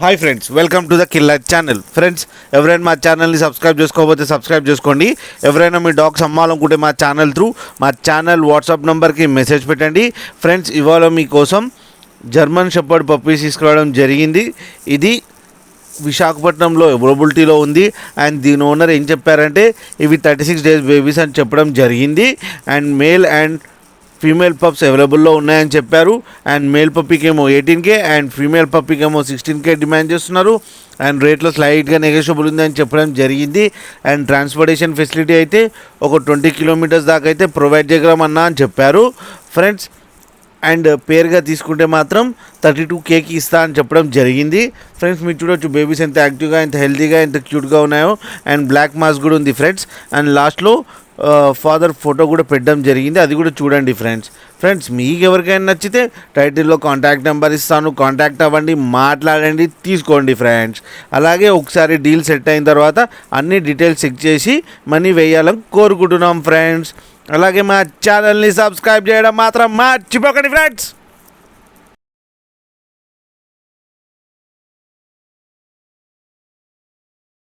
Hi friends, welcome to the killer channel. Friends, ఎవరైనా మా ఛానల్ని సబ్స్క్రైబ్ చేసుకోకపోతే సబ్స్క్రైబ్ చేసుకోండి. ఎవరైనా మీ డాగ్స్ అమ్మాలనుకుంటే మా ఛానల్ వాట్సాప్ నెంబర్కి మెసేజ్ పెట్టండి. ఫ్రెండ్స్, ఇవాళ మీకోసం జర్మన్ షెపర్డ్ పప్పీస్ తీసుకురావడం జరిగింది. ఇది విశాఖపట్నంలో అవైలబిలిటీలో ఉంది. అండ్ దీని ఓనర్ ఏం చెప్పారంటే ఇవి 36 days బేబీస్ అని చెప్పడం జరిగింది. And male and female pups అవైలబుల్లో ఉన్నాయని చెప్పారు. అండ్ మేల్ పప్పీకి ఏమో 18K అండ్ ఫీమేల్ పప్పీకి ఏమో 16K డిమాండ్ చేస్తున్నారు. అండ్ రేట్లో స్లైట్గా నెగోషియబుల్ ఉందని చెప్పడం జరిగింది. అండ్ ట్రాన్స్పోర్టేషన్ ఫెసిలిటీ అయితే ఒక 20 kilometers దాకా అయితే ప్రొవైడ్ చేయగలమన్నా అని చెప్పారు ఫ్రెండ్స్. అండ్ పేరుగా తీసుకుంటే మాత్రం 32Kకి ఇస్తా అని చెప్పడం జరిగింది. ఫ్రెండ్స్, మీరు చూడొచ్చు బేబీస్ ఎంత యాక్టివ్గా, ఎంత హెల్తీగా, ఎంత క్యూట్గా ఉన్నాయో. అండ్ బ్లాక్ మాస్క్ కూడా ఉంది ఫ్రెండ్స్. అండ్ లాస్ట్లో ఫాదర్ ఫోటో కూడా పెట్టడం జరిగింది, అది కూడా చూడండి ఫ్రెండ్స్. మీకు ఎవరికైనా నచ్చితే టైటిల్లో కాంటాక్ట్ నెంబర్ ఇస్తాను, కాంటాక్ట్ అవ్వండి, మాట్లాడండి, తీసుకోండి ఫ్రెండ్స్. అలాగే ఒకసారి డీల్ సెట్ అయిన తర్వాత అన్ని డీటెయిల్స్ చెక్ చేసి మనీ వేయాలని కోరుకుంటున్నాం ఫ్రెండ్స్. అలాగే మా ఛానల్ని సబ్స్క్రైబ్ చేయడం మాత్రం మర్చిపోకండి ఫ్రెండ్స్.